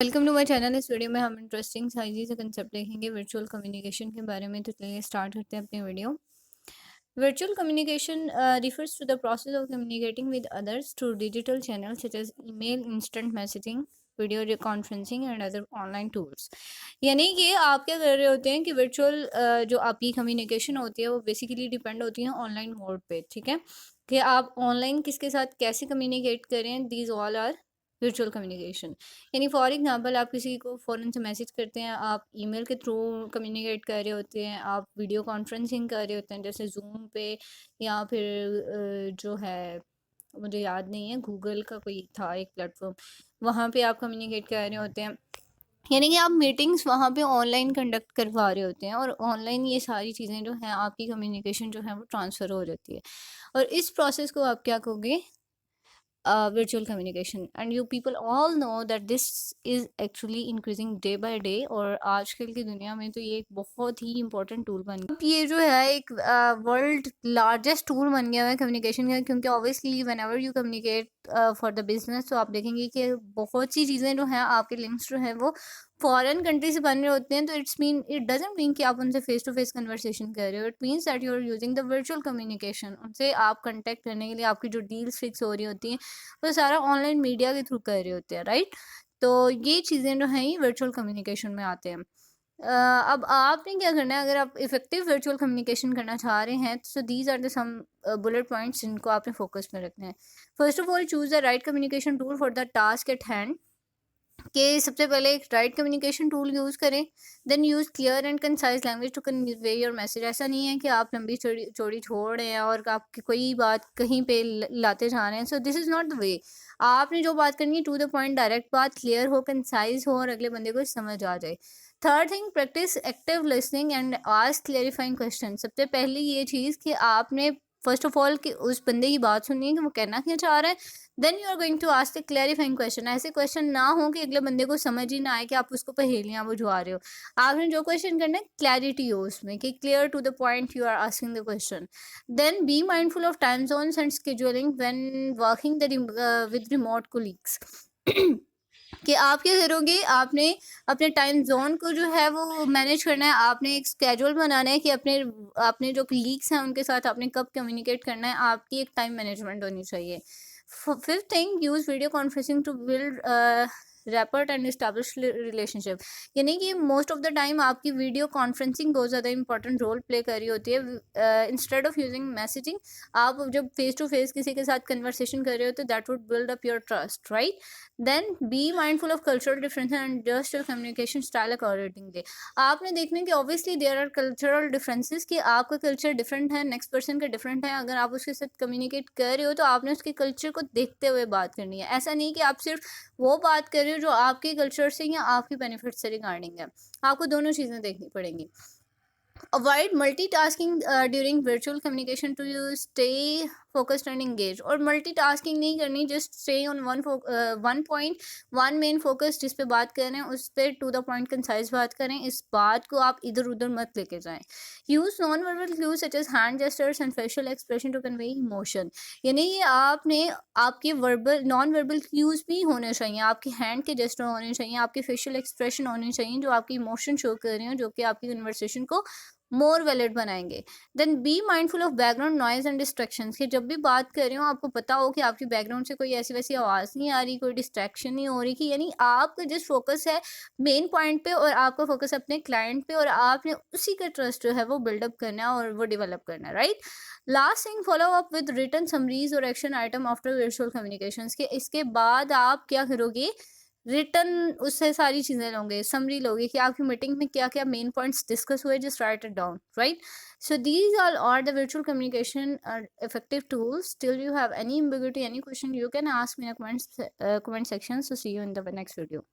Welcome to my channel. इस video में हम इंटरेस्टिंग साइजी से कंसेप्ट देखेंगे वर्चुअल कम्युनिकेशन के बारे में। तो चलिए स्टार्ट करते हैं अपनी video. Virtual communication refers to the process of communicating with others through digital channels such as email, instant messaging, video conferencing and other online tools. यानी कि आप क्या कर रहे होते हैं कि वर्चुअल जो आपकी कम्युनिकेशन होती है वो बेसिकली डिपेंड होती है ऑनलाइन मोड पे। ठीक है कि आप ऑनलाइन किसके साथ कैसे कम्युनिकेट करें, these all are virtual communication. यानी फॉर एग्जांपल आप किसी को फ़ौरन से मैसेज करते हैं, आप ईमेल के थ्रू कम्युनिकेट कर रहे होते हैं, आप वीडियो कॉन्फ्रेंसिंग कर रहे होते हैं जैसे जूम पे, या फिर जो है मुझे याद नहीं है, गूगल का कोई था एक प्लेटफॉर्म, वहाँ पे आप कम्युनिकेट कर रहे होते हैं। यानी कि आप मीटिंग्स वहाँ पे ऑनलाइन कंडक्ट करवा रहे होते हैं और ऑनलाइन ये सारी चीज़ें जो हैं आपकी कम्युनिकेशन जो है वो ट्रांसफ़र हो जाती है। और इस प्रोसेस को आप क्या कहोगे? Virtual communication, and you people all know that this is actually increasing day by day। और आजकल की दुनिया में तो ये एक बहुत ही इंपॉर्टेंट टूल बन गया। अब ये जो है एक वर्ल्ड लार्जेस्ट टूल बन गया है कम्युनिकेशन का, क्योंकि obviously when ever you communicate for the business, तो आप देखेंगे कि बहुत सी चीज़ें जो हैं आपके लिंक्स जो हैं वो फॉरेन कंट्री से बन रहे होते हैं। तो इट डजेंट मीन कि आप उनसे फेस टू फेस कन्वर्सेशन कर रहे हो। It means that you are using the virtual communication. उनसे आप कंटेक्ट करने के लिए आपकी जो डील्स फिक्स हो रही होती हैं वो सारा ऑनलाइन मीडिया के थ्रू कर रहे होते हैं, राइट। तो ये चीज़ें जो हैं ये वर्चुअल कम्युनिकेशन में आते हैं। अब आपने क्या करना है, अगर आप इफेक्टिव वर्चुअल कम्युनिकेशन करना चाह रहे हैं, so these are the some bullet points जिनको आपने फोकस में रखना है। First of all, choose the right communication tool for the task at hand. कि सबसे पहले एक राइट कम्युनिकेशन टूल यूज़ करें। Then use clear and concise language to convey your message. ऐसा नहीं है कि आप लंबी चौड़ी चौड़ी छोड़ रहे हैं और आपकी कोई बात कहीं पे लाते जा रहे हैं। So this is not the way. आपने जो बात करनी है टू द पॉइंट, डायरेक्ट बात, क्लियर हो, कंसाइज हो और अगले बंदे को समझ आ जाए। Third thing, practice active listening and ask clarifying question. सबसे पहले ये चीज़ कि आपने फर्स्ट ऑफ ऑल कि उस बंदे की बात सुनिए कि वो कहना क्या चाह रहा है। Then you are going to ask a clarifying question. ऐसे क्वेश्चन ना हो कि अगले बंदे को समझ ही ना आए कि आप उसको पहेलियां बुझवा रहे हो। आपने जो क्वेश्चन करना है क्लैरिटी हो उसमें, कि clear to the point you are asking the question. Then be mindful of time zones and scheduling when working with remote colleagues. कि आप क्या करोगे, आपने अपने टाइम जोन को जो है वो मैनेज करना है। आपने एक स्केड्यूल बनाना है कि अपने अपने जो कलीग्स हैं उनके साथ आपने कब कम्युनिकेट करना है। आपकी एक टाइम मैनेजमेंट होनी चाहिए। Fifth thing, use video conferencing to build rapport and establish relationship. यानी कि मोस्ट ऑफ द टाइम आपकी वीडियो कॉन्फ्रेंसिंग बहुत ज़्यादा इंपॉर्टेंट रोल प्ले कर रही होती है इंस्टेड ऑफ यूजिंग मैसेजिंग। आप जब फेस टू फेस किसी के साथ कन्वर्सेशन कर रहे हो तो that would build up your trust, right. Then be mindful of cultural difference and adjust your communication style accordingly. आपने देखना है कि obviously there are cultural differences, कि आपका कल्चर डिफरेंट है, नेक्स्ट पर्सन का डिफरेंट है। अगर आप उसके साथ कम्युनिकेट कर रहे हो तो आपने उसके कल्चर को देखते हुए बात करनी है। ऐसा नहीं कि आप सिर्फ वो बात कर रहे हो जो आपके कल्चर से या आपके बेनिफिट से रिगार्डिंग है। आपको दोनों चीज़ें देखनी पड़ेंगी। Avoid multitasking during virtual communication to you stay focused and engaged। और multitasking नहीं करनी, just stay on one point, one main focus जिस पे बात कर रहे हैं उस पे to the point concise बात करें। इस बात को आप इधर उधर मत लेके जाएं। Use non-verbal cues such as hand gestures and facial expression to convey emotion। यानी कि आपने आपके वर्बल नॉन वर्बल क्यूज भी होने चाहिए, आपके हैंड के जेस्टर होने चाहिए, आपके फेशियल एक्सप्रेशन होने चाहिए जो आपकी इमोशन शो कर रहे हो, जो कि आपकी कन्वर्सेशन को मोर वैलिड बनाएंगे। Then be mindful of background noise and distractions. कि जब भी बात कर रहे हो आपको पता हो कि आपकी बैकग्राउंड से कोई ऐसी वैसी आवाज़ नहीं आ रही, कोई डिस्ट्रैक्शन नहीं हो रही, कि यानी आपका जस्ट फोकस है मेन पॉइंट पे और आपका फोकस अपने क्लाइंट पे, और आपने उसी का ट्रस्ट जो है वो बिल्डअप करना है और वो डेवलप करना है, right. Last thing, follow up with written summaries और action item after virtual communications. के इसके बाद आप क्या करोगे, रिटर्न उससे सारी चीज़ें लोगे, समरी लोगे कि आपकी मीटिंग में क्या क्या मेन पॉइंट्स डिस्कस हुए, just write it down, right. So these all are the virtual communication effective tools. Till you have any ambiguity, any question, you can ask me in the comment section. So see you in the next video.